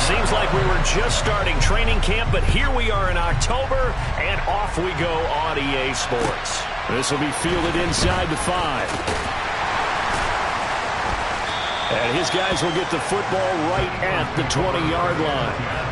Seems like we were just starting training camp, but here we are in October, and off we go on EA Sports. This will be fielded inside the 5. And his guys will get the football right at the 20-yard line.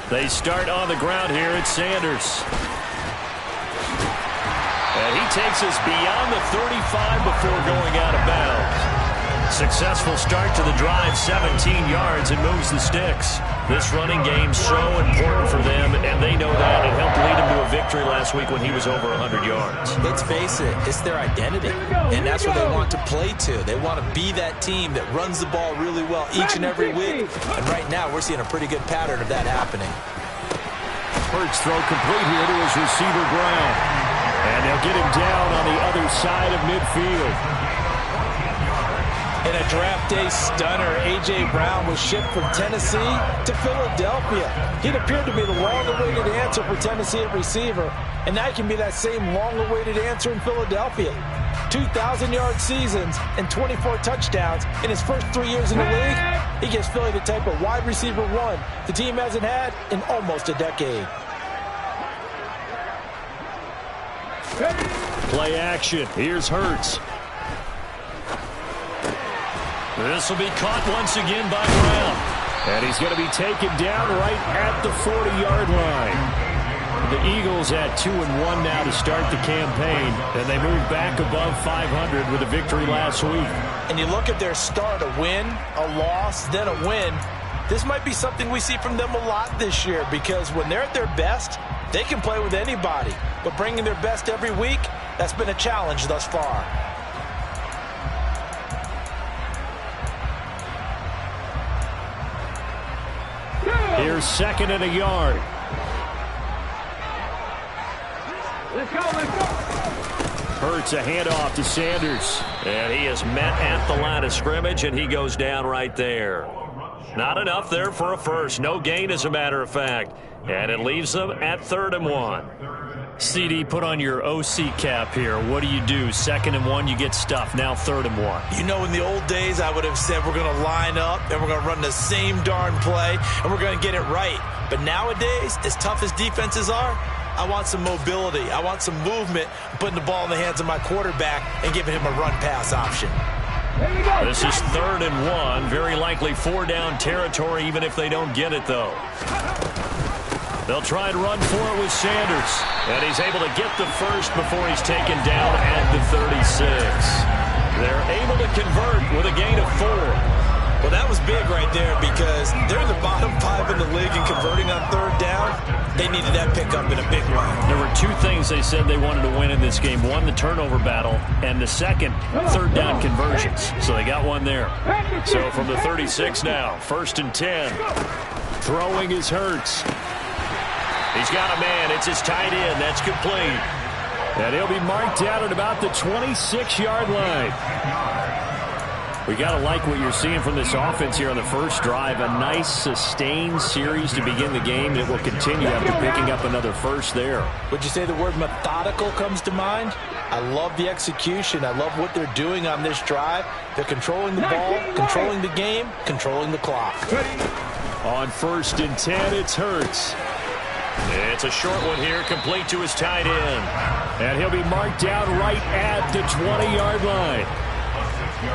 They start on the ground here at Sanders. And he takes us beyond the 35 before going out of bounds. Successful start to the drive, 17 yards, and moves the sticks. This running game's so important for them, and they know that. It helped lead them to a victory last week when he was over 100 yards. Let's face it, it's their identity, and that's what they want to play to. They want to be that team that runs the ball really well each and every week, and right now we're seeing a pretty good pattern of that happening. Hurts throw complete here to his receiver, Brown. And they'll get him down on the other side of midfield. In a draft day stunner, A.J. Brown was shipped from Tennessee to Philadelphia. He'd appeared to be the long-awaited answer for Tennessee at receiver, and now he can be that same long-awaited answer in Philadelphia. 2,000-yard seasons and 24 touchdowns in his first 3 years in the league. He gives Philly the type of wide receiver one the team hasn't had in almost a decade. Play action. Here's Hurts. This will be caught once again by Brown. And he's going to be taken down right at the 40-yard line. The Eagles at 2-1 now to start the campaign, and they move back above 500 with a victory last week. And you look at their start, a win, a loss, then a win. This might be something we see from them a lot this year, because when they're at their best, they can play with anybody. But bringing their best every week, that's been a challenge thus far. Here's 2nd and a yard. Let's go, let's go. Hurts a handoff to Sanders. And he is met at the line of scrimmage, and he goes down right there. Not enough there for a first. No gain, as a matter of fact. And it leaves them at 3rd and 1. CD, put on your OC cap here. What do? 2nd and 1, you get stuffed. Now 3rd and 1. You know, in the old days, I would have said we're going to line up and we're going to run the same darn play and we're going to get it right. But nowadays, as tough as defenses are, I want some mobility. I want some movement, putting the ball in the hands of my quarterback and giving him a run-pass option. This is 3rd and 1. Very likely 4-down territory, even if they don't get it, though. They'll try and run for it with Sanders. And he's able to get the first before he's taken down at the 36. They're able to convert with a gain of 4. Well, that was big right there because they're the bottom 5 in the league in converting on 3rd down. They needed that pickup in a big way. There were 2 things they said they wanted to win in this game. One, the turnover battle, and the second, 3rd down conversions. So they got one there. So from the 36 now, 1st and 10. Throwing is Hurts. He's got a man. It's his tight end. That's complete. And he'll be marked down at about the 26-yard line. We got to like what you're seeing from this offense here on the first drive. A nice, sustained series to begin the game, and it will continue after picking up another first there. Would you say the word methodical comes to mind? I love the execution. I love what they're doing on this drive. They're controlling the ball, controlling the game, controlling the clock. On 1st and 10, it's Hurts. It's a short one here, complete to his tight end. And he'll be marked down right at the 20-yard line.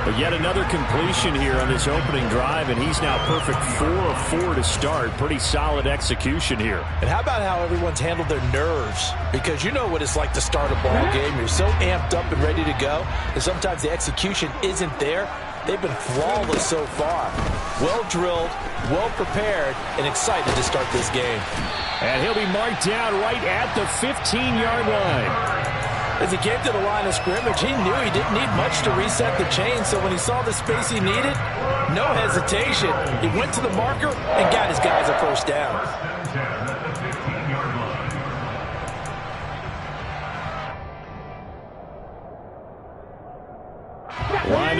But yet another completion here on this opening drive, and he's now perfect 4 of 4 to start. Pretty solid execution here. And how about how everyone's handled their nerves? Because you know what it's like to start a ball game. You're so amped up and ready to go, and sometimes the execution isn't there. They've been flawless so far. Well drilled, well prepared, and excited to start this game. And he'll be marked down right at the 15-yard line. As he came to the line of scrimmage, he knew he didn't need much to reset the chain, so when he saw the space he needed, no hesitation. He went to the marker and got his guys a first down.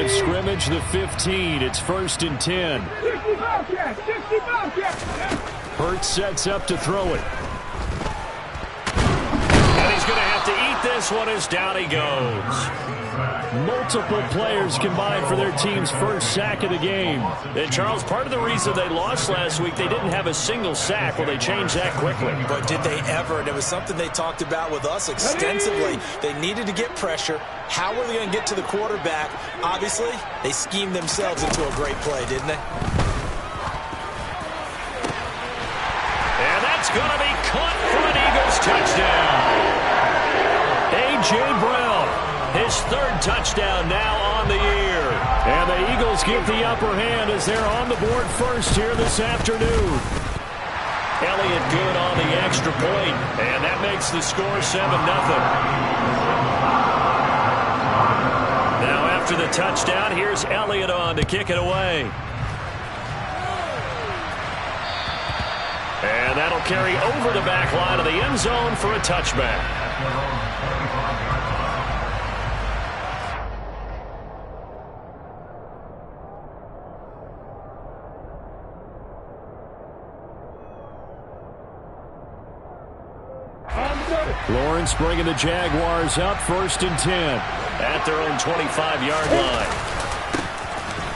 of scrimmage, the 15. It's 1st and 10. 60 Bobcats! 60 Bobcats! Hurts sets up to throw it. And he's going to have to eat this one as down he goes. Multiple players combined for their team's first sack of the game. And, Charles, part of the reason they lost last week, they didn't have a single sack. Well, they changed that quickly. But did they ever? And it was something they talked about with us extensively. They needed to get pressure. How were they going to get to the quarterback? Obviously, they schemed themselves into a great play, didn't they? And that's going to be caught for an Eagles touchdown. A.J. Brown. His 3rd touchdown now on the year. And the Eagles get the upper hand as they're on the board first here this afternoon. Elliott good on the extra point, and that makes the score 7-0. Now after the touchdown, here's Elliott on to kick it away. And that'll carry over the back line of the end zone for a touchback. Lawrence bringing the Jaguars up 1st and 10 at their own 25-yard line.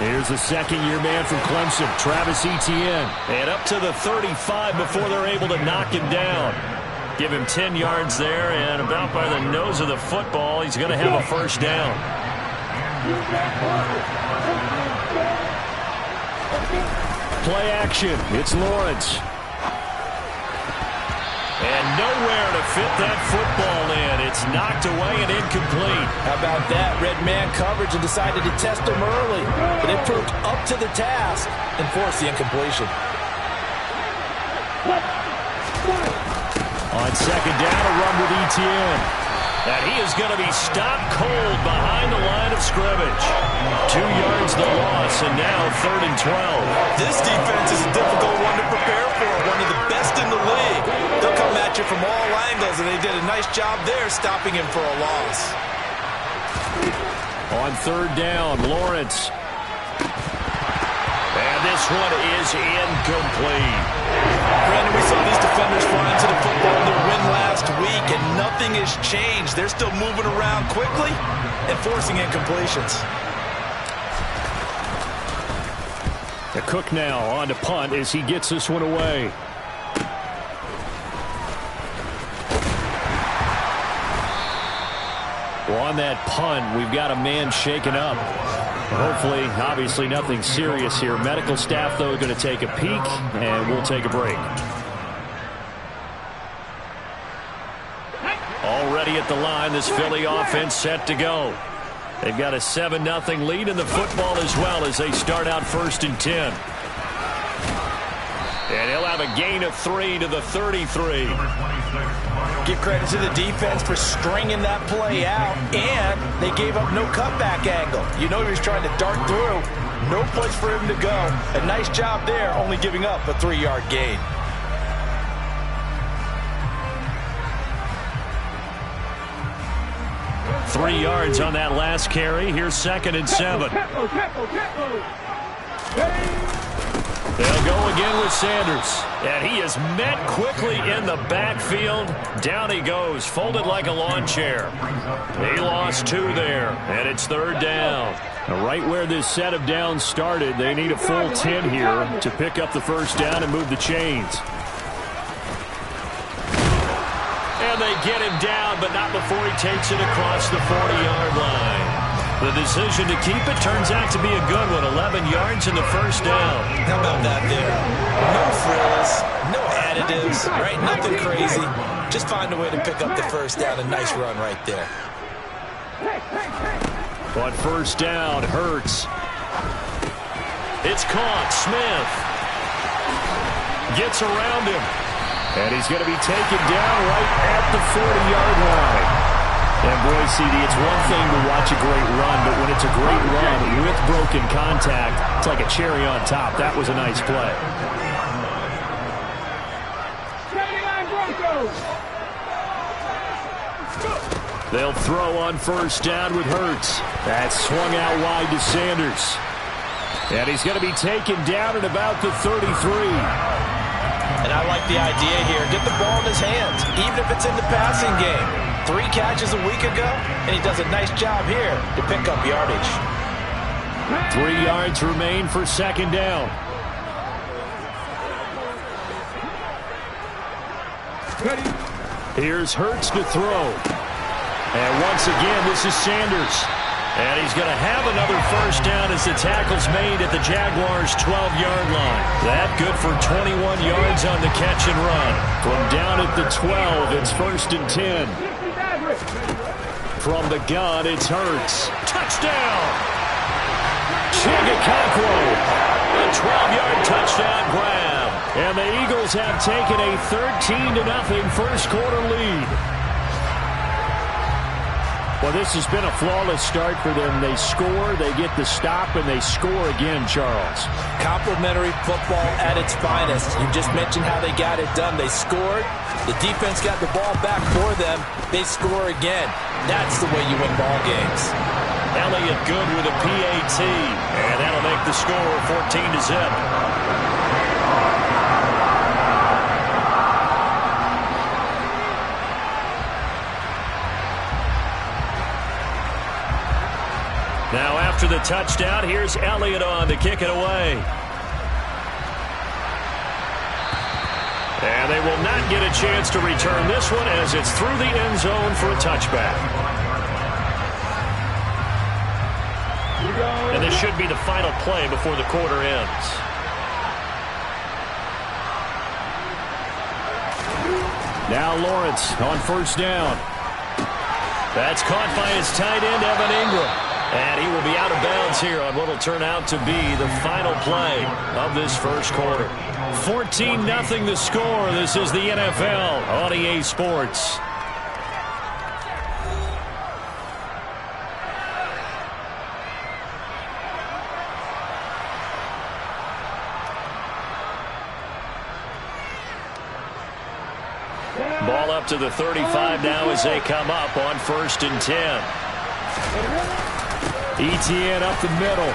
Here's the second-year man from Clemson, Travis Etienne. And up to the 35 before they're able to knock him down. Give him 10 yards there, and about by the nose of the football, he's going to have a first down. Play action. It's Lawrence. And nowhere to fit that football in. It's knocked away and incomplete. How about that? Red man coverage and decided to test him early. But it proved up to the task and forced the incompletion. On second down, a run with Etienne. And he is going to be stopped cold behind the line of scrimmage. 2 yards the loss, and now 3rd and 12. This defense is a difficult one to prepare for. One of the best in the league. They'll come at you from all angles, and they did a nice job there stopping him for a loss. On 3rd down, Lawrence. And this one is incomplete. Brandon, we saw these defenders fly into the football in their win last week, and nothing has changed. They're still moving around quickly and forcing incompletions. The Cook now on to punt as he gets this one away. Well, on that punt, we've got a man shaken up. Hopefully, obviously nothing serious here. Medical staff, though, going to take a peek, and we'll take a break. Already at the line, this Philly offense set to go. They've got a 7-0 lead in the football as well as they start out 1st and 10. And he'll have a gain of 3 to the 33. Give credit to the defense for stringing that play out, and they gave up no cutback angle. You know he was trying to dart through. No place for him to go. A nice job there, only giving up a 3-yard gain. Three yards on that last carry. Here's 2nd and 7. They'll go again with Sanders. And he is met quickly in the backfield. Down he goes, folded like a lawn chair. He lost 2 there, and it's 3rd down. Now, right where this set of downs started, they need a full 10 here to pick up the first down and move the chains. And they get him down, but not before he takes it across the 40-yard line. The decision to keep it turns out to be a good one. 11 yards in the first down. How about that there? No frills, no additives, right? Nothing crazy. Just find a way to pick up the first down. A nice run right there. On 1st down, Hurts. It's caught. Smith gets around him. And he's going to be taken down right at the 40-yard line. And boy, CD, it's one thing to watch a great run, but when it's a great run with broken contact, it's like a cherry on top. That was a nice play. They'll throw on first down with Hurts. That's swung out wide to Sanders. And he's going to be taken down at about the 33. And I like the idea here. Get the ball in his hands, even if it's in the passing game. 3 catches a week ago, and he does a nice job here to pick up yardage. 3 yards remain for second down. Here's Hurts to throw. And once again, this is Sanders. And he's going to have another first down as the tackle's made at the Jaguars' 12-yard line. That good for 21 yards on the catch and run. From down at the 12, it's first and 10. From the gun, it's Hurts. Touchdown! Chigakonkwo. A 12-yard touchdown grab. And the Eagles have taken a 13-0 first-quarter lead. Well, this has been a flawless start for them. They score, they get the stop, and they score again, Charles. Complimentary football at its finest. You just mentioned how they got it done. They scored. The defense got the ball back for them. They score again. That's the way you win ball games. Elliott good with a PAT, and that'll make the score 14-0. Now after the touchdown, here's Elliott on to kick it away. And they will not get a chance to return this one as it's through the end zone for a touchback. And this should be the final play before the quarter ends. Now Lawrence on first down. That's caught by his tight end, Evan Ingram. And he will be out of bounds here on what will turn out to be the final play of this first quarter. 14-0 the score. This is the NFL on EA Sports. Ball up to the 35 now as they come up on first and 10. Etienne up the middle.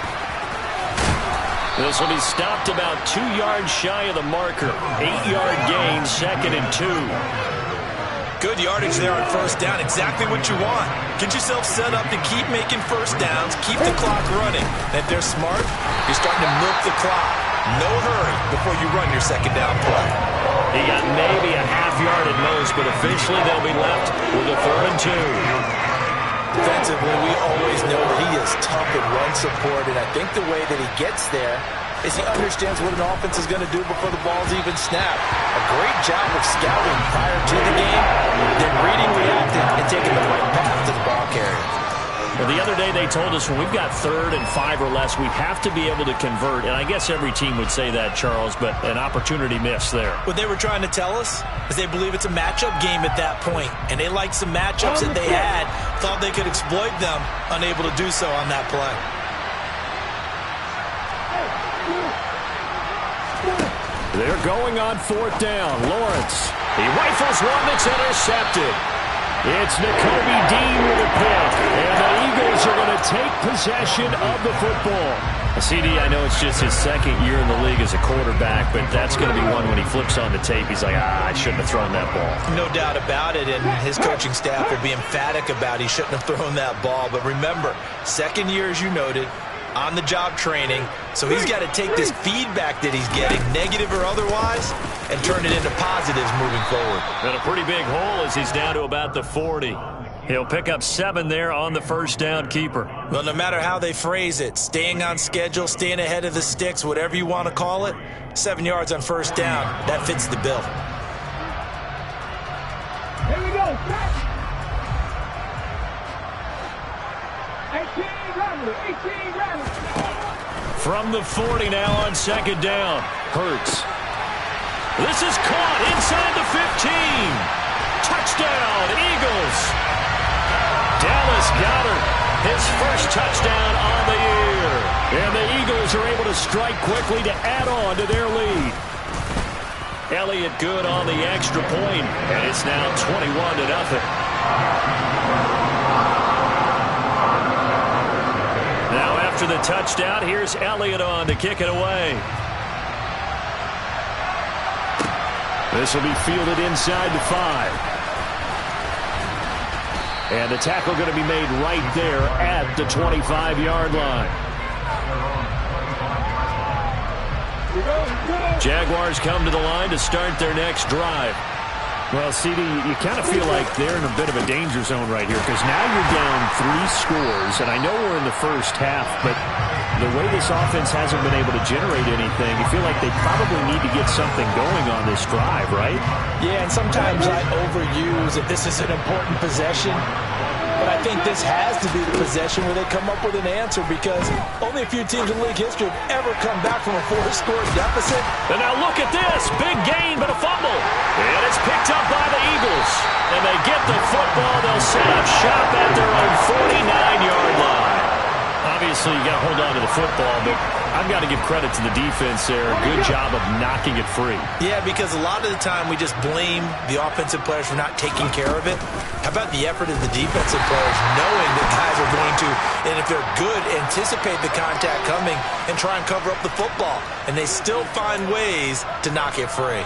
This will be stopped about 2 yards shy of the marker. 8-yard gain, second and 2. Good yardage there on first down. Exactly what you want. Get yourself set up to keep making first downs, keep the clock running. And if they're smart, you're starting to milk the clock. No hurry before you run your second down play. He got maybe a half yard at most, but officially they'll be left with a 3rd and 2. Defensively, we always know that he is tough in run support, and I think the way that he gets there is he understands what an offense is going to do before the ball's even snapped. A great job of scouting prior to the game, then reading, reacting, and taking the right path to the ball carrier. Well, the other day they told us when we've got 3rd and 5 or less, we have to be able to convert. And I guess every team would say that, Charles, but an opportunity missed there. What they were trying to tell us is they believe it's a matchup game at that point. And they liked some matchups that they had, thought they could exploit them, unable to do so on that play. They're going on 4th down. Lawrence, he rifles one that's intercepted. It's Nakobe Dean with a pick, and the Eagles are going to take possession of the football. CD, I know it's just his 2nd year in the league as a quarterback, but that's going to be one when he flips on the tape. He's like, I shouldn't have thrown that ball. No doubt about it, and his coaching staff will be emphatic about he shouldn't have thrown that ball. But remember, 2nd year, as you noted, on-the-job training, so he's got to take this feedback that he's getting, negative or otherwise, and turn it into positives moving forward. And a pretty big hole as he's down to about the 40. He'll pick up 7 there on the first down keeper. Well, no matter how they phrase it, staying on schedule, staying ahead of the sticks, whatever you want to call it, 7 yards on first down, that fits the bill. Here we go. 18 Riley. From the 40 now on 2nd down. Hurts. This is caught inside the 15. Touchdown, Eagles. Dallas Goedert, his first touchdown on the year. And the Eagles are able to strike quickly to add on to their lead. Elliott good on the extra point, and it's now 21-0. After the touchdown, here's Elliott on to kick it away. This will be fielded inside the 5. And the tackle going to be made right there at the 25-yard line. Jaguars come to the line to start their next drive. Well, CD, you kind of feel like they're in a bit of a danger zone right here because now you're down 3 scores, and I know we're in the first half, but the way this offense hasn't been able to generate anything, you feel like they probably need to get something going on this drive, right? Yeah, and sometimes I overuse that this is an important possession. But I think this has to be the possession where they come up with an answer because only a few teams in league history have ever come back from a 4-score deficit. And now look at this. Big gain, but a fumble. And it's picked up by the Eagles. And they get the football. They'll set up shop at their own 49-yard line. Obviously, you got to hold on to the football, but I've got to give credit to the defense there. Good job of knocking it free. Yeah, because a lot of the time we just blame the offensive players for not taking care of it. How about the effort of the defensive players knowing that guys are going to, and if they're good, anticipate the contact coming and try and cover up the football. And they still find ways to knock it free.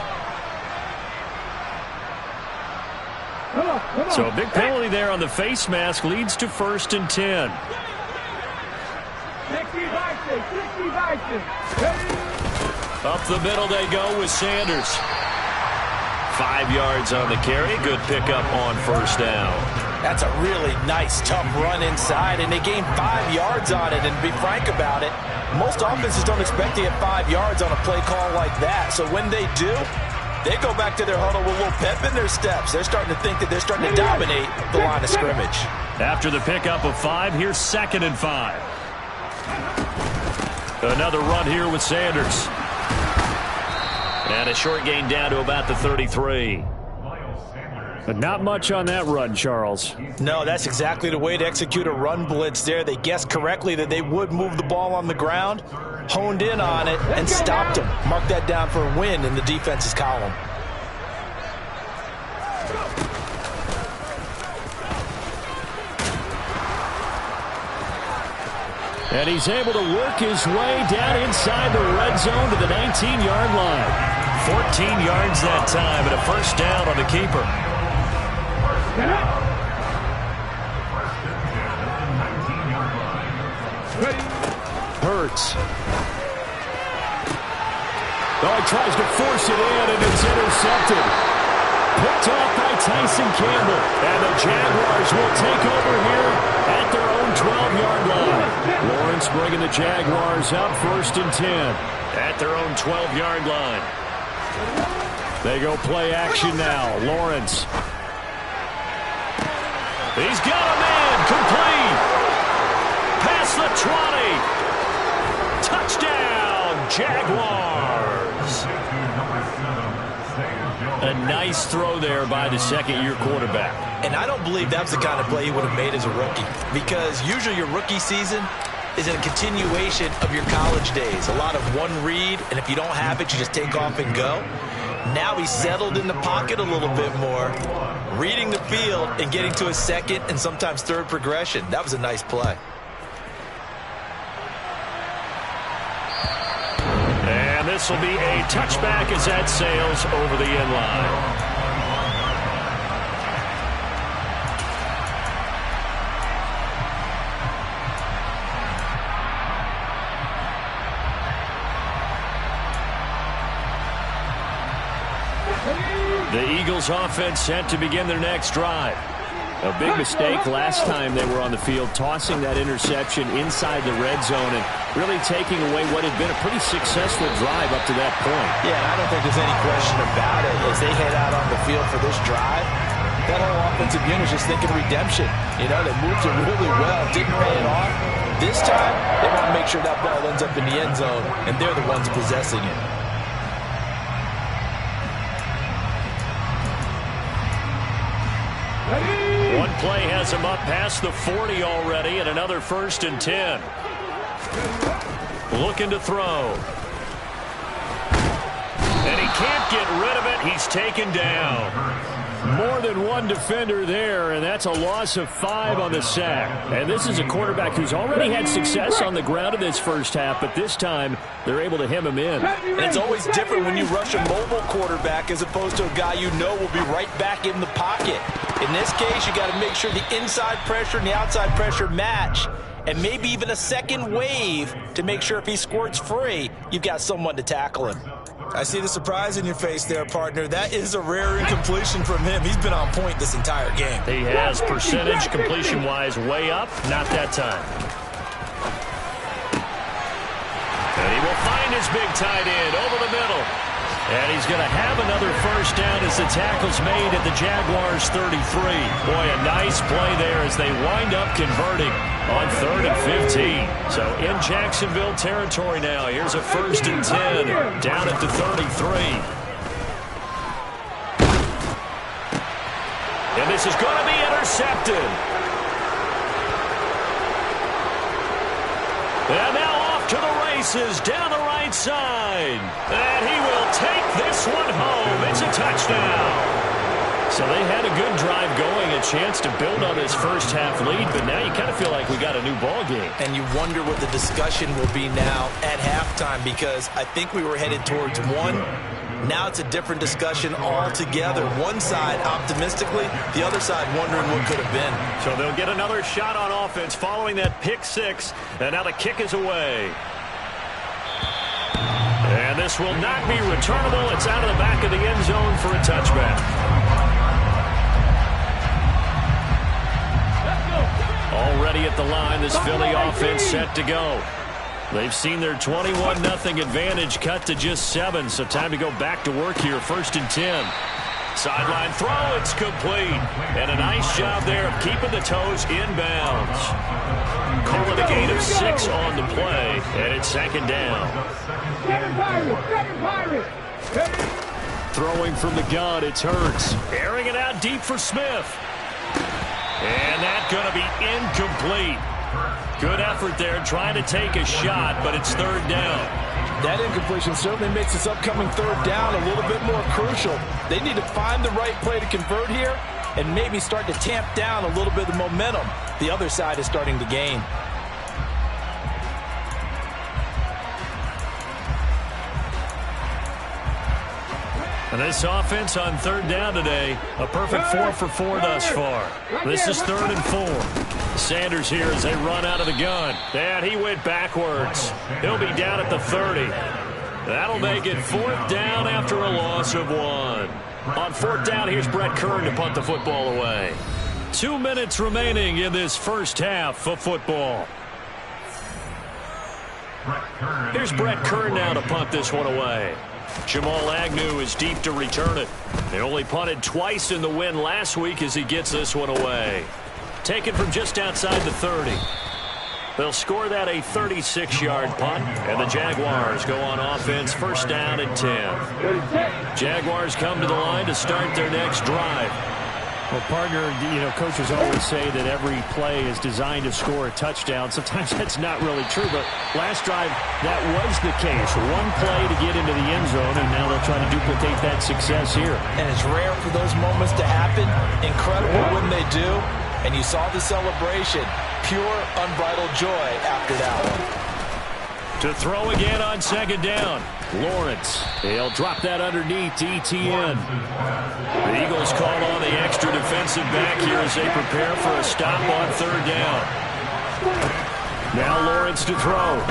So a big penalty there on the face mask leads to 1st and 10. Up the middle they go with Sanders. 5 yards on the carry. Good pickup on 1st down. That's a really nice, tough run inside, and they gained 5 yards on it. And to be frank about it, most offenses don't expect to get 5 yards on a play call like that. So when they do, they go back to their huddle with a little pep in their steps. They're starting to think that they're starting to dominate the line of scrimmage. After the pickup of 5, here's 2nd and 5. Another run here with Sanders. And a short gain down to about the 33. But not much on that run, Charles. No, that's exactly the way to execute a run blitz there. They guessed correctly that they would move the ball on the ground, honed in on it, and stopped them. Mark that down for a win in the defense's column. And he's able to work his way down inside the red zone to the 19-yard line. 14 yards that time and a 1st down on the keeper. Hurts. Oh, he tries to force it in, and it's intercepted. Picked off by Tyson Campbell. And the Jaguars will take over here at their own 12-yard line. Lawrence bringing the Jaguars up 1st and 10. At their own 12-yard line. They go play action now. Lawrence. He's got a man. Complete. Past the 20. Touchdown, Jaguars. A nice throw there by the 2nd-year quarterback. And I don't believe that's the kind of play he would have made as a rookie. Because usually your rookie season is a continuation of your college days. A lot of one read, and if you don't have it, you just take off and go. Now he's settled in the pocket a little bit more, reading the field and getting to a 2nd and sometimes 3rd progression. That was a nice play. And this will be a touchback as that sails over the end line. The Eagles offense set to begin their next drive. A big mistake last time they were on the field, tossing that interception inside the red zone and really taking away what had been a pretty successful drive up to that point. Yeah, and I don't think there's any question about it. As they head out on the field for this drive, that whole offensive unit is just thinking redemption. You know, they moved it really well, didn't pay it off. This time, they want to make sure that ball ends up in the end zone, and they're the ones possessing it. One play has him up past the 40 already, and another 1st and 10. Looking to throw. And he can't get rid of it. He's taken down. More than one defender there, and that's a loss of 5 on the sack. And this is a quarterback who's already had success on the ground in this first half, but this time they're able to hem him in. And it's always different when you rush a mobile quarterback as opposed to a guy you know will be right back in the pocket. In this case, you got to make sure the inside pressure and the outside pressure match, and maybe even a second wave to make sure if he squirts free, you've got someone to tackle him. I see the surprise in your face there, partner. That is a rare incompletion from him. He's been on point this entire game. He has percentage completion-wise way up. Not that time. And he will find his big tight end over the middle. And he's going to have another first down as the tackle's made at the Jaguars' 33. Boy, a nice play there as they wind up converting on 3rd and 15. So in Jacksonville territory now. Here's a 1st and 10 down at the 33. And this is going to be intercepted. And now off to the races down the right side. And he will take this one home. It's a touchdown. So they had a good drive going, a chance to build on this first half lead, but now you kind of feel like we got a new ball game. And you wonder what the discussion will be now at halftime, because I think we were headed towards one. Now it's a different discussion altogether. One side optimistically, the other side wondering what could have been. So they'll get another shot on offense following that pick 6, and now the kick is away. And this will not be returnable. It's out of the back of the end zone for a touchback. Already at the line, this Philly offense set to go. They've seen their 21-0 advantage cut to just 7, so time to go back to work here. 1st and 10. Sideline throw, it's complete. And a nice job there of keeping the toes inbounds. Call it a gain of 6 on the play, and it's 2nd down. Throwing from the gun, it's Hurts. Airing it out deep for Smith. And that's going to be incomplete. Good effort there trying to take a shot, but it's 3rd down. That incompletion certainly makes this upcoming 3rd down a little bit more crucial. They need to find the right play to convert here and maybe start to tamp down a little bit of the momentum the other side is starting to gain. And this offense on 3rd down today, a perfect 4 for 4 thus far. This is 3rd and 4. Sanders here as they run out of the gun. And he went backwards. He'll be down at the 30. That'll make it 4th down after a loss of 1. On 4th down, here's Brett Kern to punt the football away. 2 minutes remaining in this first half of football. Here's Brett Kern now to punt this one away. Jamal Agnew is deep to return it. They only punted twice in the win last week as he gets this one away. Taken from just outside the 30. They'll score that a 36-yard punt, and the Jaguars go on offense 1st down and 10. Jaguars come to the line to start their next drive. Well, partner, you know, coaches always say that every play is designed to score a touchdown. Sometimes that's not really true, but last drive, that was the case. One play to get into the end zone, and now they'll try to duplicate that success here. And it's rare for those moments to happen. Incredible when they do. And you saw the celebration. Pure, unbridled joy after that one. To throw again on 2nd down. Lawrence. He'll drop that underneath to ETN. The Eagles call on the extra defensive back here as they prepare for a stop on 3rd down. Now Lawrence to throw.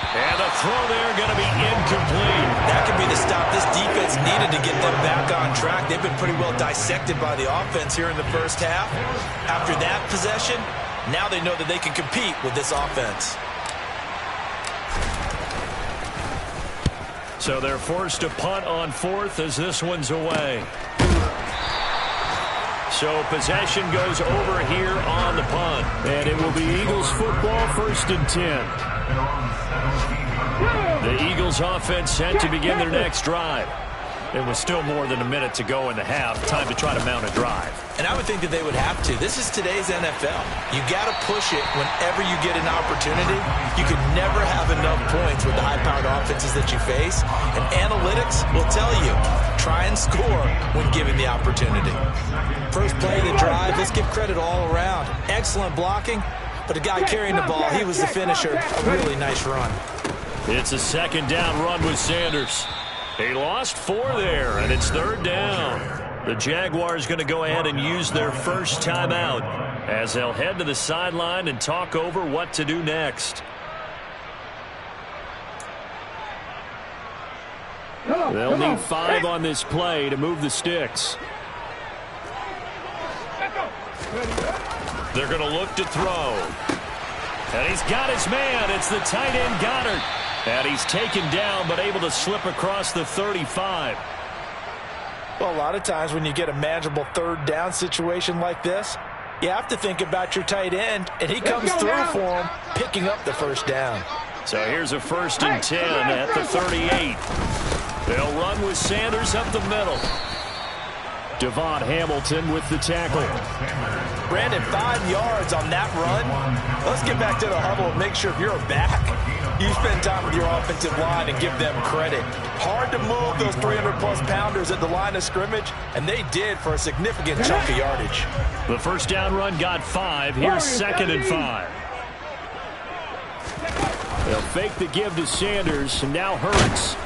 And the throw there going to be incomplete. That could be the stop this defense needed to get them back on track. They've been pretty well dissected by the offense here in the first half. After that possession, now they know that they can compete with this offense. So they're forced to punt on 4th as this one's away. So possession goes over here on the punt. And it will be Eagles football 1st and 10. The Eagles offense set to begin their next drive. It was still more than a minute to go in the half. Time to try to mount a drive. And I would think that they would have to. This is today's NFL. You got to push it whenever you get an opportunity. You could never have enough points with the high-powered offenses that you face. And analytics will tell you, try and score when given the opportunity. First play of the drive, let's give credit all around. Excellent blocking, but the guy carrying the ball, he was the finisher. A really nice run. It's a second down run with Sanders. He lost 4 there, and it's third down. The Jaguars going to go ahead and use their first timeout as they'll head to the sideline and talk over what to do next. They'll need 5 on this play to move the sticks. They're going to look to throw. And he's got his man. It's the tight end Goddard. And he's taken down but able to slip across the 35. Well, a lot of times when you get a manageable third down situation like this, you have to think about your tight end, and he comes through for him, picking up the first down. So here's a 1st and 10 at the 38. They'll run with Sanders up the middle. Devon Hamilton with the tackle. Brandon, 5 yards on that run. Let's get back to the huddle and make sure if you're back, you spend time with your offensive line and give them credit. Hard to move those 300-plus pounders at the line of scrimmage, and they did for a significant chunk of yardage. The first down run got 5. Here's 2nd and 5. They'll fake the give to Sanders, and now Hurts.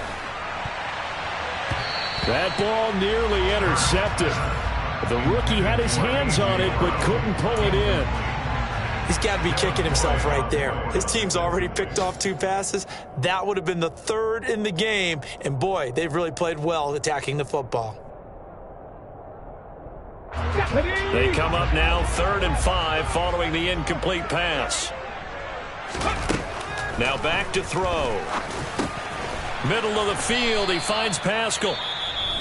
That ball nearly intercepted. The rookie had his hands on it, but couldn't pull it in. He's got to be kicking himself right there. His team's already picked off 2 passes. That would have been the 3rd in the game. And, boy, they've really played well attacking the football. They come up now 3rd and 5 following the incomplete pass. Now back to throw. Middle of the field, he finds Pascal.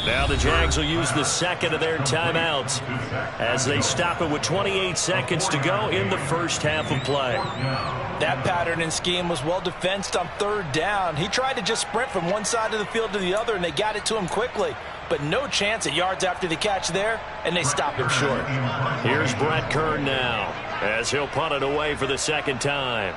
Now the Jags will use the 2nd of their timeouts as they stop it with 28 seconds to go in the first half of play. That pattern and scheme was well defensed on 3rd down. He tried to just sprint from one side of the field to the other, and they got it to him quickly. But no chance at yards after the catch there, and they stopped him short. Here's Brett Kern now as he'll punt it away for the 2nd time.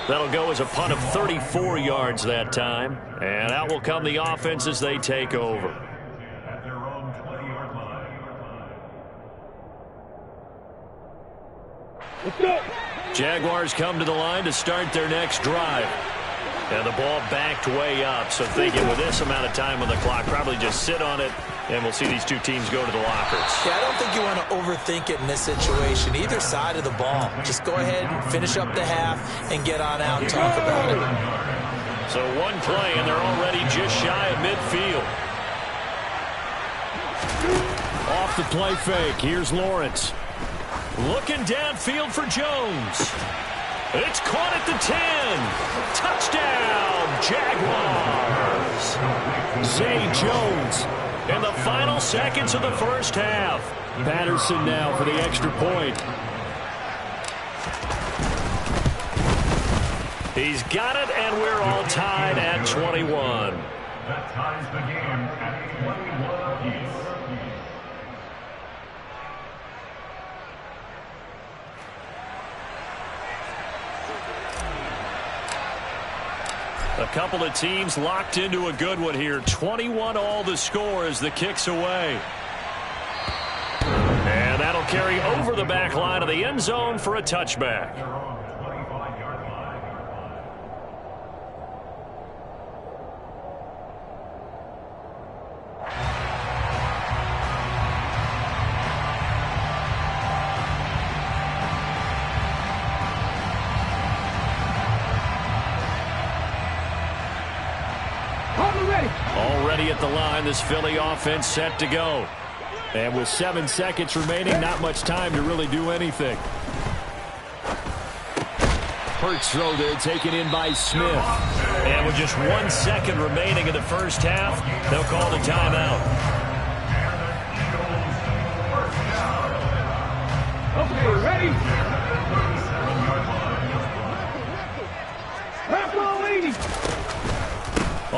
That'll go as a punt of 34 yards that time. And out will come the offense as they take over. Let's go. Jaguars come to the line to start their next drive. And the ball backed way up. So thinking with this amount of time on the clock, probably just sit on it, and we'll see these 2 teams go to the lockers. Yeah, I don't think you want to overthink it in this situation. Either side of the ball. Just go ahead and finish up the half and get on out and talk about it. So 1 play, and they're already just shy of midfield. Off the play fake. Here's Lawrence. Looking downfield for Jones. It's caught at the 10. Touchdown, Jaguars. Zay Jones in the final seconds of the first half. Patterson now for the extra point. He's got it, and we're all tied at 21. That ties the game at 21 apiece. A couple of teams locked into a good one here. 21 all the score as the kick's away. And that'll carry over the back line of the end zone for a touchback. Already at the line, this Philly offense set to go. And with 7 seconds remaining, not much time to really do anything. Hurts throw there, taken in by Smith. And with just 1 second remaining in the first half, they'll call the timeout.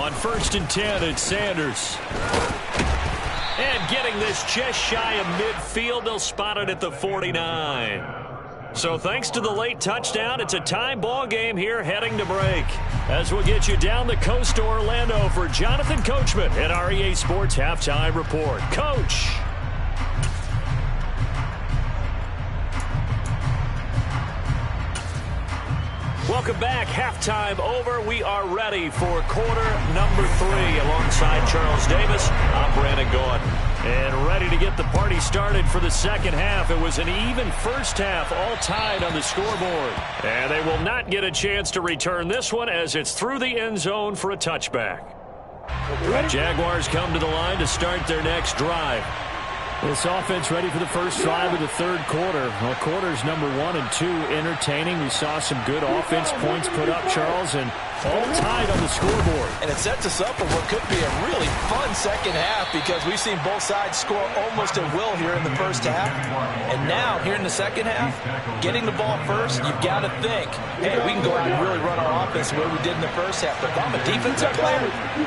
On 1st and 10, it's Sanders. And getting this just shy of midfield, they'll spot it at the 49. So thanks to the late touchdown, it's a tie ball game here heading to break. As we'll get you down the coast to Orlando for Jonathan Coachman at REA Sports Halftime Report. Coach. Welcome back. Halftime over. We are ready for quarter number 3. Alongside Charles Davis, I'm Brandon Gordon. And ready to get the party started for the second half. It was an even first half, all tied on the scoreboard. And they will not get a chance to return this one as it's through the end zone for a touchback. Jaguars come to the line to start their next drive. This offense ready for the first drive of the third quarter. Well, quarters number 1 and 2 entertaining. We saw some good offense points put up, Charles, and all tied on the scoreboard. And it sets us up for what could be a really fun second half because we've seen both sides score almost at will here in the first half. And now, here in the second half, getting the ball first, you've got to think, hey, we can go out and really run our offense the way we did in the first half. But if I'm a defensive player,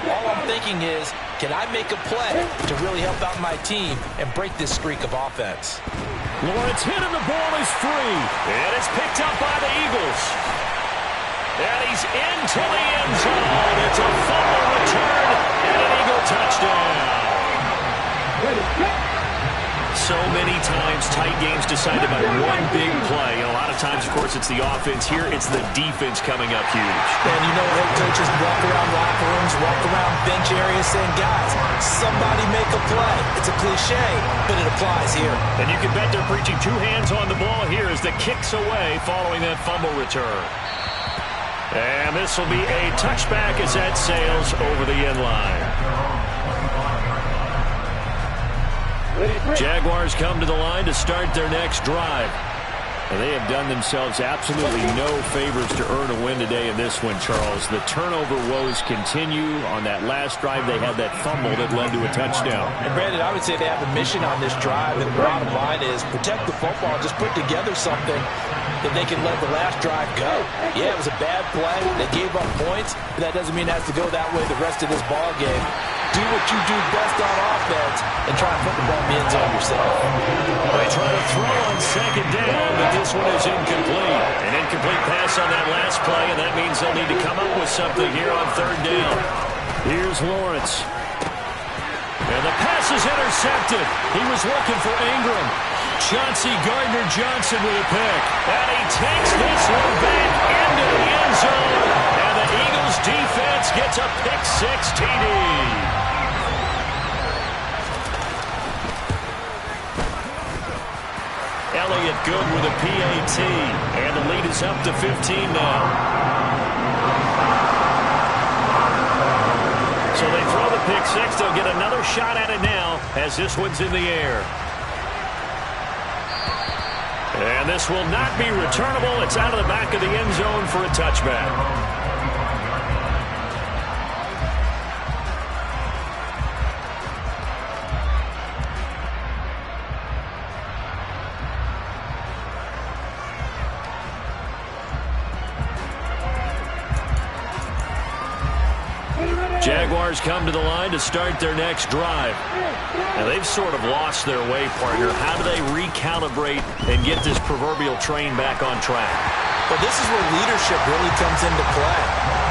all I'm thinking is, can I make a play to really help out my team and break this streak of offense? Lawrence hit and the ball is free. And it's picked up by the Eagles. And he's into the end zone. It's a fumble return and an Eagle touchdown. So many times tight games decided by one big play. A lot of times, of course, it's the offense. Here, it's the defense coming up huge. And you know, head coaches walk around locker rooms, walk around bench areas saying, guys, somebody make a play. It's a cliche, but it applies here. And you can bet they're preaching 2 hands on the ball here as the kick's away following that fumble return. And this will be a touchback as that sails over the end line. Jaguars come to the line to start their next drive. And they have done themselves absolutely no favors to earn a win today in this one, Charles. The turnover woes continue. On that last drive, they had that fumble that led to a touchdown. And Brandon, I would say they have a mission on this drive, and the bottom line is protect the football, just put together something that they can let the last drive go. Yeah, it was a bad play. They gave up points, but that doesn't mean it has to go that way the rest of this ball game. Do what you do best on offense and try and put the ball in the end zone yourself. They try to throw on second down, but this one is incomplete. An incomplete pass on that last play, and that means they'll need to come up with something here on third down. Here's Lawrence. And the pass is intercepted. He was looking for Ingram. Chauncey Gardner-Johnson with a pick. And he takes this one back into the end zone. And the Eagles defense gets a pick-6 TD. Elliott good with a PAT. And the lead is up to 15 now. So they throw the pick-6. They'll get another shot at it now as this one's in the air. And this will not be returnable. It's out of the back of the end zone for a touchback. Jaguars come to the line to start their next drive. Now, they've sort of lost their way, partner. How do they recalibrate and get this proverbial train back on track? Well, this is where leadership really comes into play.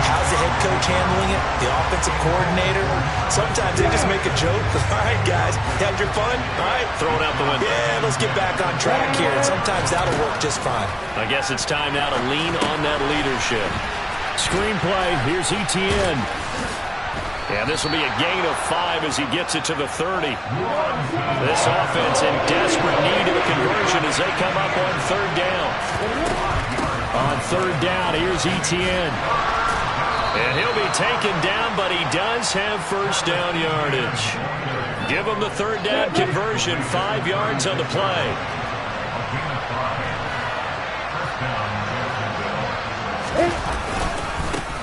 How's the head coach handling it? The offensive coordinator? Sometimes they just make a joke. All right, guys, had your fun? All right. Throw it out the window. Yeah, let's get back on track here. And sometimes that'll work just fine. I guess it's time now to lean on that leadership. Screenplay, here's ETN. And this will be a gain of 5 as he gets it to the 30. This offense in desperate need of a conversion as they come up on third down. On third down, here's ETN. And he'll be taken down, but he does have first down yardage. Give him the third down conversion, 5 yards on the play.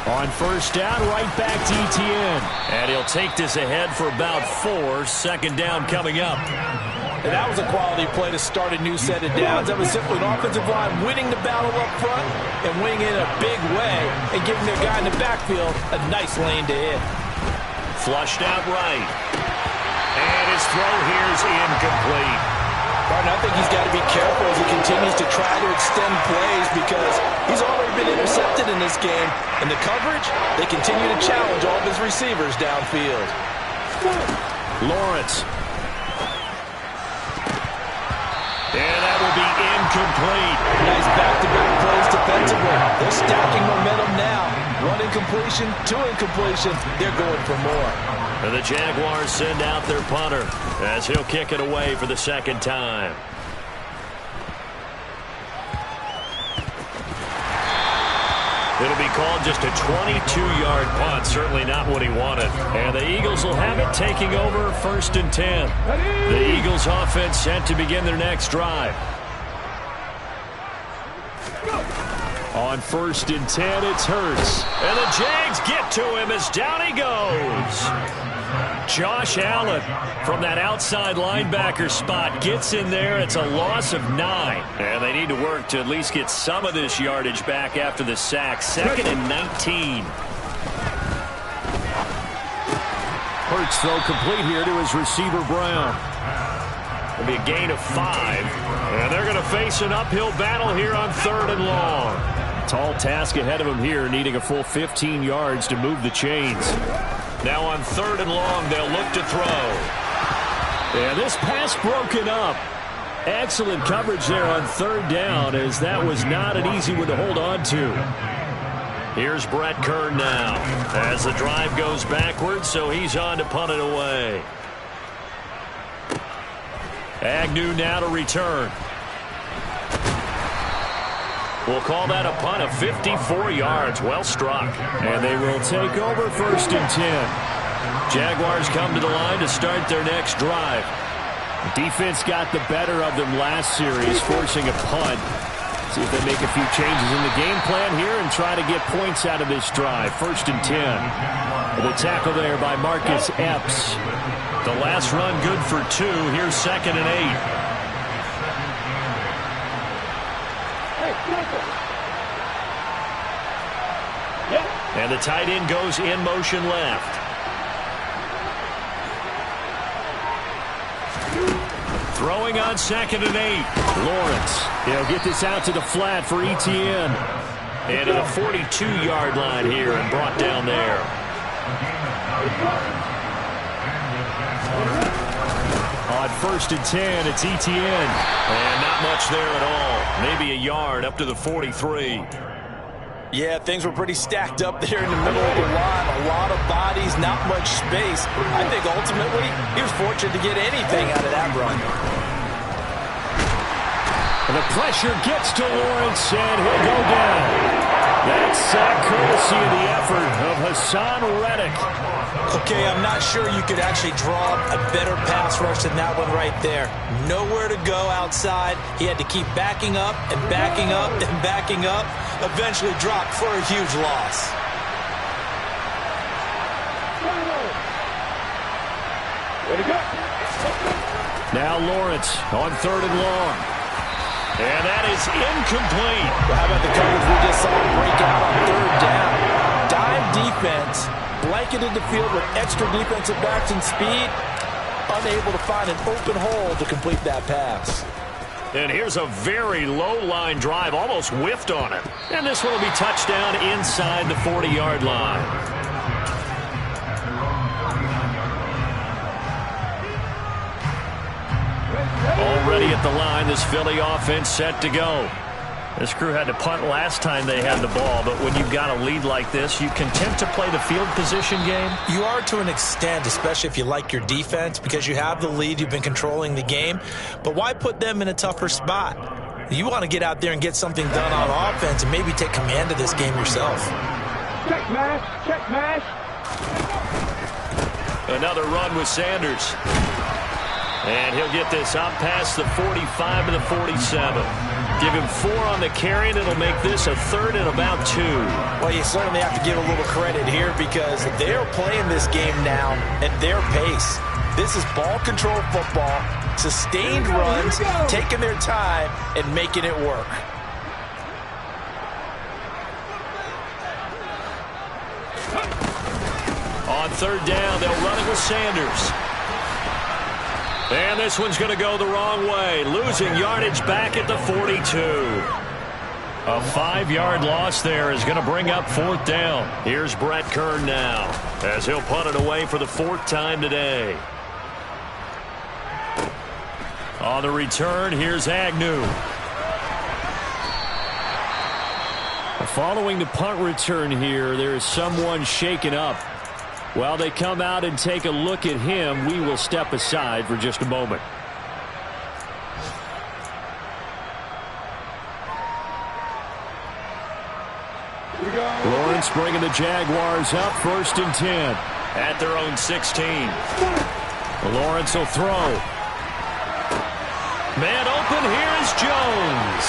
On first down, right back to ETN. And he'll take this ahead for about 4. Second down coming up. And that was a quality play to start a new set of downs. That was simply an offensive line winning the battle up front and winning in a big way and giving their guy in the backfield a nice lane to hit. Flushed out right. And his throw here is incomplete. I think he's got to be careful as he continues to try to extend plays because he's already been intercepted in this game. And the coverage, they continue to challenge all of his receivers downfield. Lawrence. And that will be incomplete. Nice back-to-back plays defensively. They're stacking momentum now. One incompletion, two incompletion. They're going for more. And the Jaguars send out their punter as he'll kick it away for the second time. It'll be called just a 22-yard punt. Certainly not what he wanted. And the Eagles will have it, taking over 1st and 10. The Eagles offense set to begin their next drive. On 1st and 10, it's Hurts. And the Jags get to him as down he goes. Josh Allen from that outside linebacker spot gets in there. It's a loss of 9. And they need to work to at least get some of this yardage back after the sack. 2nd and 19. Hurts throw complete here to his receiver Brown. It'll be a gain of 5. And they're going to face an uphill battle here on 3rd and long. Tall task ahead of him here, needing a full 15 yards to move the chains. Now on 3rd and long, they'll look to throw. And this pass broken up. Excellent coverage there on 3rd down, as that was not an easy one to hold on to. Here's Brett Kern now as the drive goes backwards, so he's on to punt it away. Agnew now to return. We'll call that a punt of 54 yards. Well struck. And they will take over 1st and 10. Jaguars come to the line to start their next drive. The defense got the better of them last series, forcing a punt. See if they make a few changes in the game plan here and try to get points out of this drive. 1st and 10. The tackle there by Marcus Epps. The last run good for 2. Here's 2nd and 8. And the tight end goes in motion left. Throwing on 2nd and 8. Lawrence. He'll get this out to the flat for ETN. And at a 42-yard line here and brought down there. On 1st and 10, it's ETN. And not much there at all. Maybe a yard up to the 43. Yeah, things were pretty stacked up there in the middle of the line. A lot of bodies, not much space. I think ultimately he was fortunate to get anything out of that run. And the pressure gets to Lawrence, and he'll go down. That's sack courtesy of the effort of Hassan Reddick. Okay, I'm not sure you could actually draw a better pass rush than that one right there. Nowhere to go outside. He had to keep backing up and backing up and backing up. Eventually dropped for a huge loss. Now Lawrence on 3rd and long. And that is incomplete. Well, how about the coverage we just saw break out on 3rd down? Dime defense, blanketed the field with extra defensive backs and speed, unable to find an open hole to complete that pass. And here's a very low-line drive, almost whiffed on it. And this one will be touchdown inside the 40-yard line. Already at the line, this Philly offense set to go. This crew had to punt last time they had the ball, but when you've got a lead like this, you content to play the field position game? You are to an extent, especially if you like your defense, because you have the lead, you've been controlling the game. But why put them in a tougher spot? You want to get out there and get something done on offense and maybe take command of this game yourself. Check mash, check mash. Another run with Sanders. And he'll get this up past the 45 to the 47. Give him 4 on the carry, and it'll make this a 3rd and about 2. Well, you certainly have to give a little credit here because they're playing this game now at their pace. This is ball control football, sustained runs, taking their time, and making it work. On third down. They'll run it with Sanders. And this one's going to go the wrong way. Losing yardage back at the 42. A 5-yard loss there is going to bring up fourth down. Here's Brett Kern now as he'll punt it away for the 4th time today. On the return, here's Agnew. Following the punt return here, there is someone shaken up. While they come out and take a look at him, we will step aside for just a moment. Lawrence bringing the Jaguars up 1st and 10 at their own 16. Lawrence will throw. Man open, here is Jones.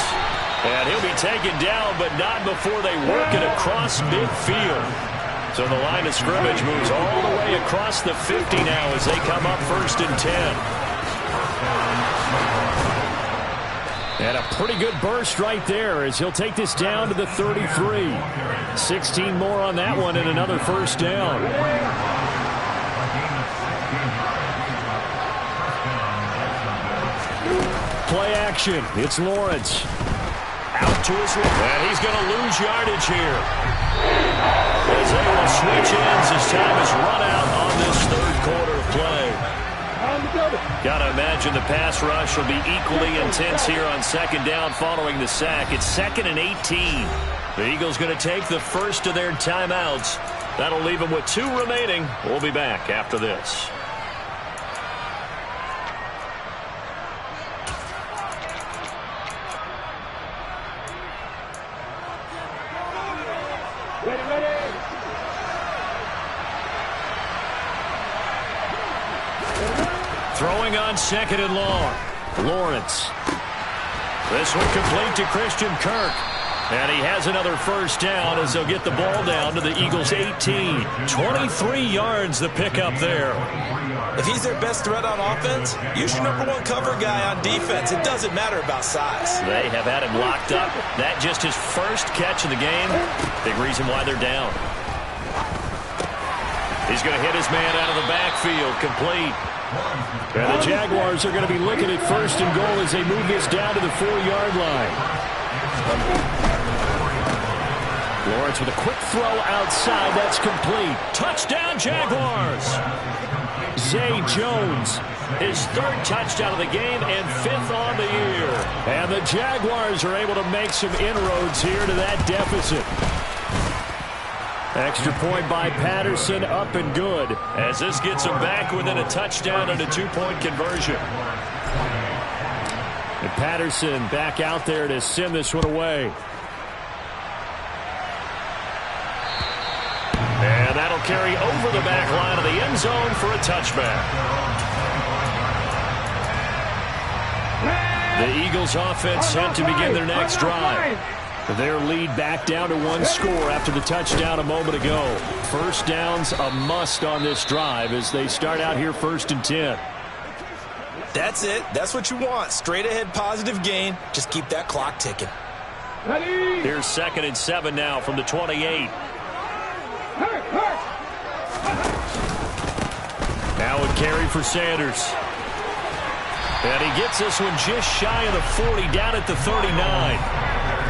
And he'll be taken down, but not before they work it across midfield. So the line of scrimmage moves all the way across the 50 now as they come up 1st and 10. And a pretty good burst right there as he'll take this down to the 33. 16 more on that one and another first down. Play action. It's Lawrence. Out to his left. And he's going to lose yardage here. As they will switch ends as time is run out on this 3rd quarter of play. Got to imagine the pass rush will be equally intense here on 2nd down following the sack. It's 2nd and 18. The Eagles going to take the first of their timeouts. That'll leave them with 2 remaining. We'll be back after this. Throwing on 2nd and long. Lawrence. This one complete to Christian Kirk. And he has another first down as they'll get the ball down to the Eagles' 18. 23 yards the pickup there. If he's their best threat on offense, use your #1 cover guy on defense. It doesn't matter about size. They have had him locked up. That just his first catch of the game. Big reason why they're down. He's going to hit his man out of the backfield. Complete. And the Jaguars are going to be looking at 1st and goal as they move this down to the 4-yard line. Lawrence with a quick throw outside. That's complete. Touchdown, Jaguars. Zay Jones, his 3rd touchdown of the game and 5th on the year. And the Jaguars are able to make some inroads here to that deficit. Extra point by Patterson, up and good. As this gets them back within a touchdown and a 2-point conversion. And Patterson back out there to send this one away. And that'll carry over the back line of the end zone for a touchback. The Eagles offense set to begin their next drive. Their lead back down to 1 score after the touchdown a moment ago. First down's a must on this drive as they start out here 1st and 10. That's it. That's what you want. Straight ahead positive gain. Just keep that clock ticking. Here's 2nd and 7 now from the 28. Now a carry for Sanders. And he gets this one just shy of the 40 down at the 39.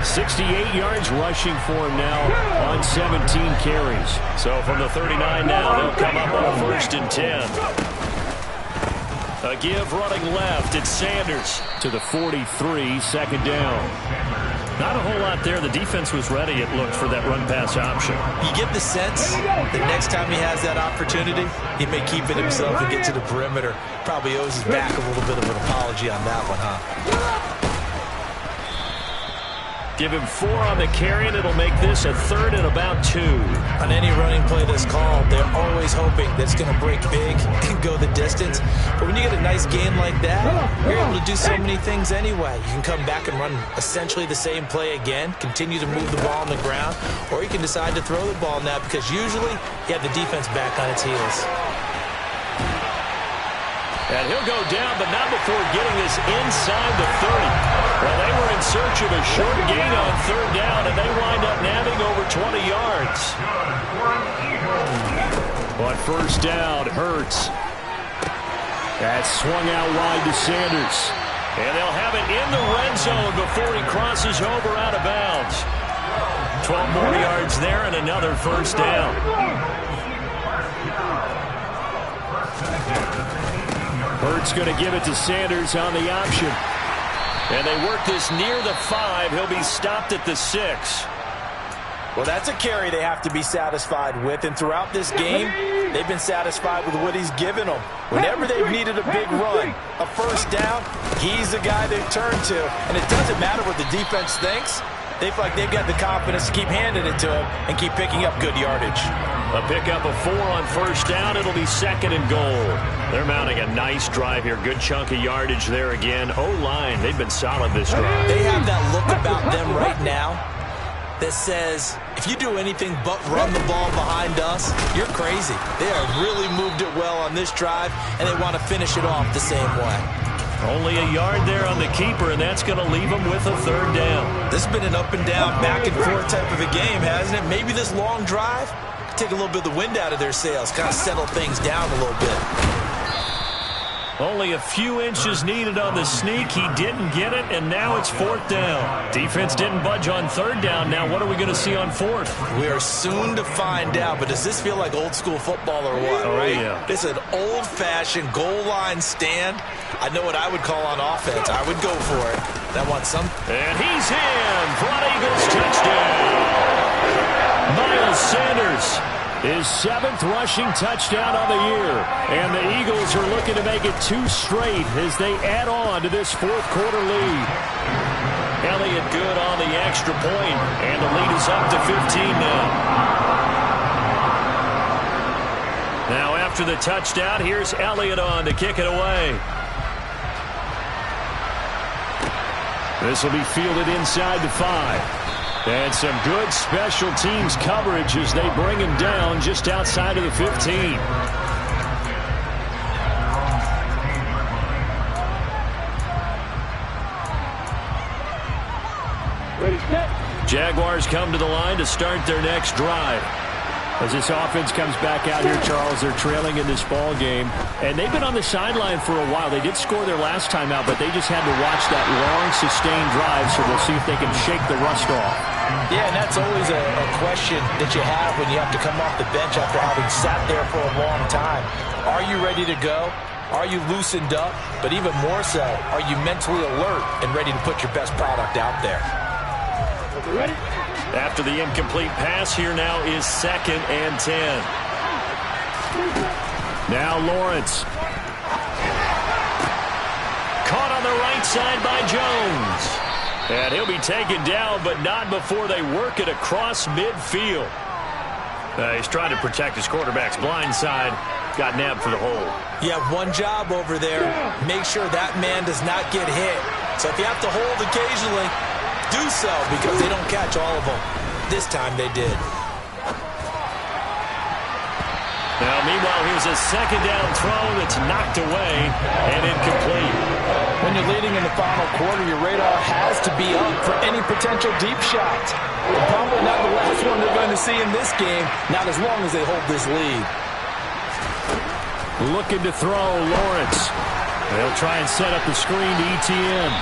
68 yards rushing for him now on 17 carries. So from the 39 now, they'll come up on a 1st and 10. A give running left. It's Sanders to the 43, 2nd down. Not a whole lot there. The defense was ready, it looked, for that run-pass option. You get the sense that next time he has that opportunity, he may keep it himself and get to the perimeter. Probably owes his back a little bit of an apology on that one, huh? Give him 4 on the carry, and it'll make this a 3rd and about 2. On any running play that's called, they're always hoping that it's going to break big and go the distance. But when you get a nice game like that, you're able to do so many things anyway. You can come back and run essentially the same play again, continue to move the ball on the ground, or you can decide to throw the ball now because usually you have the defense back on its heels. And he'll go down, but not before getting this inside the 30. Well, they were in search of a short gain on 3rd down, and they wind up nabbing over 20 yards. On first down, Hurts. That's swung out wide to Sanders. And they'll have it in the red zone before he crosses over out of bounds. 12 more yards there and another first down. Hurts going to give it to Sanders on the option. And they work this near the 5. He'll be stopped at the 6. Well, that's a carry they have to be satisfied with. And throughout this game, they've been satisfied with what he's given them. Whenever they've needed a big run, a first down, he's the guy they turn to. And it doesn't matter what the defense thinks. They feel like they've got the confidence to keep handing it to him and keep picking up good yardage. A pickup of 4 on first down. It'll be second and goal. They're mounting a nice drive here. Good chunk of yardage there again. O-line, they've been solid this drive. They have that look about them right now that says, if you do anything but run the ball behind us, you're crazy. They have really moved it well on this drive, and they want to finish it off the same way. Only a yard there on the keeper, and that's going to leave them with a third down. This has been an up and down, back and forth type of a game, hasn't it? Maybe this long drive take a little bit of the wind out of their sails, kind of settle things down a little bit. Only a few inches needed on the sneak. He didn't get it, and now it's fourth down. Defense didn't budge on third down. Now what are we going to see on fourth? We are soon to find out, but does this feel like old school football or what? Oh, right? Yeah. This is an old-fashioned goal line stand. I know what I would call on offense. I would go for it. I want some. And he's in for an Eagles touchdown. Miles Sanders, his 7th rushing touchdown on the year. And the Eagles are looking to make it 2 straight as they add on to this fourth-quarter lead. Elliott good on the extra point, and the lead is up to 15 now. Now after the touchdown, here's Elliott on to kick it away. This will be fielded inside the 5. And some good special teams coverage as they bring him down just outside of the 15. Ready, set. Jaguars come to the line to start their next drive. As this offense comes back out here, Charles, they're trailing in this ball game. And they've been on the sideline for a while. They did score their last time out, but they just had to watch that long, sustained drive, so we'll see if they can shake the rust off. Yeah, and that's always a question that you have when you have to come off the bench after having sat there for a long time. Are you ready to go? Are you loosened up? But even more so, are you mentally alert and ready to put your best product out there? Ready? After the incomplete pass, here now is 2nd and 10. Now Lawrence. Caught on the right side by Jones. And he'll be taken down, but not before they work it across midfield. He's trying to protect his quarterback's blind side. Got nabbed for the hold. You have one job over there. Make sure that man does not get hit. So if you have to hold occasionally, do so, because they don't catch all of them. This time they did. Now, meanwhile, here's a 2nd down throw that's knocked away and incomplete. When you're leading in the final quarter, your radar has to be up for any potential deep shots. And probably not the last one they're going to see in this game, not as long as they hold this lead. Looking to throw, Lawrence. They'll try and set up the screen to ETN.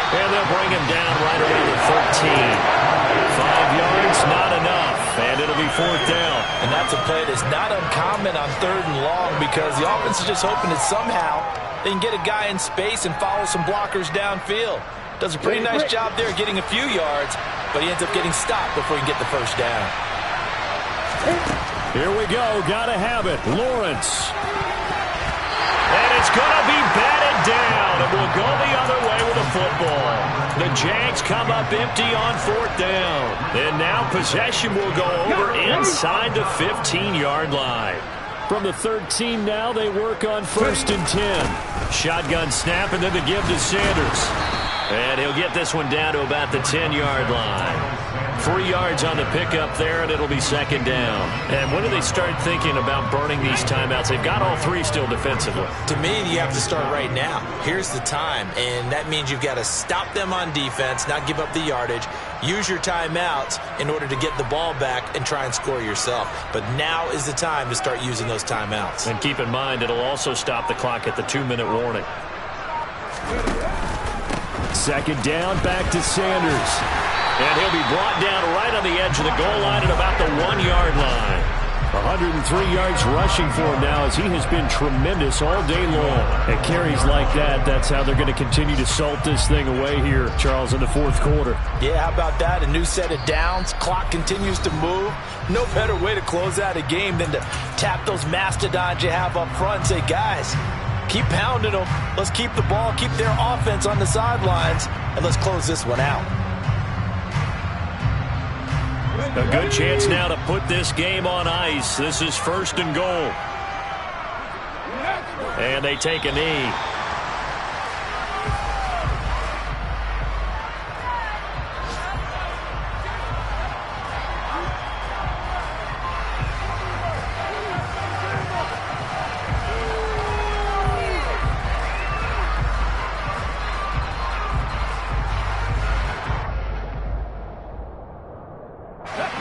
And they'll bring him down right away to 13. 5 yards, not enough. And it'll be 4th down. And that's a play that's not uncommon on 3rd and long, because the offense is just hoping that somehow they can get a guy in space and follow some blockers downfield. Does a pretty nice job there getting a few yards, but he ends up getting stopped before he can get the first down. Here we go. Got to have it. Lawrence. And it's going to be batted down. And we'll go the other way with the football. The Jags come up empty on 4th down. And now possession will go over inside the 15-yard line. From the 13 now, they work on 1st and 10. Shotgun snap, and then the give to Sanders. And he'll get this one down to about the 10-yard line. 3 yards on the pickup there, and it'll be second down. And when do they start thinking about burning these timeouts? They've got all 3 still defensively. To me, you have to start right now. Here's the time, and that means you've got to stop them on defense, not give up the yardage, use your timeouts in order to get the ball back and try and score yourself. But now is the time to start using those timeouts. And keep in mind, it'll also stop the clock at the 2-minute warning. Second down, back to Sanders. And he'll be brought down right on the edge of the goal line at about the 1-yard line. 103 yards rushing for him now as he has been tremendous all day long. At carries like that, that's how they're going to continue to salt this thing away here, Charles, in the fourth quarter. Yeah, how about that? A new set of downs. Clock continues to move. No better way to close out a game than to tap those mastodons you have up front and say, guys, keep pounding them. Let's keep the ball, keep their offense on the sidelines, and let's close this one out. A good chance now to put this game on ice. This is first and goal. And they take a knee.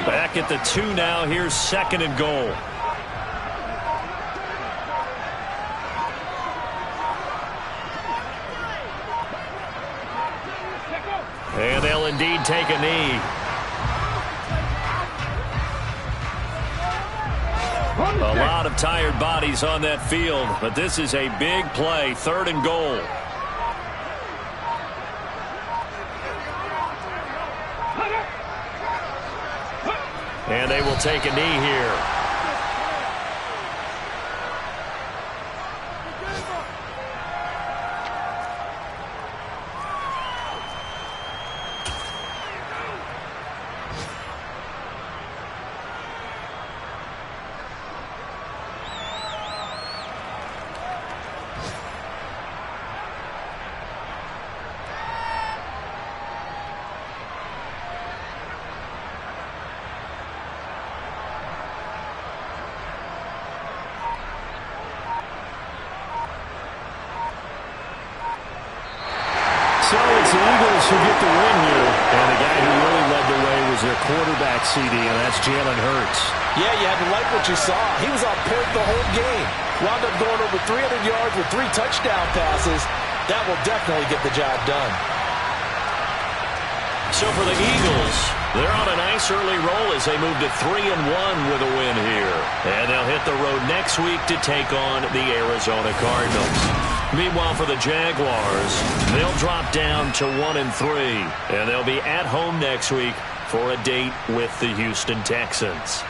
Back at the 2 now. Here's second and goal. And they'll indeed take a knee. A lot of tired bodies on that field, but this is a big play. Third and goal. And they will take a knee here. So it's the Eagles who get the win here. And the guy who really led the way was their quarterback, CD, and that's Jalen Hurts. Yeah, you had to like what you saw. He was on point the whole game. Wound up going over 300 yards with 3 touchdown passes. That will definitely get the job done. So for the Eagles, they're on a nice early roll as they move to 3-1 with a win here. And they'll hit the road next week to take on the Arizona Cardinals. Meanwhile, for the Jaguars, they'll drop down to 1-3. And they'll be at home next week for a date with the Houston Texans.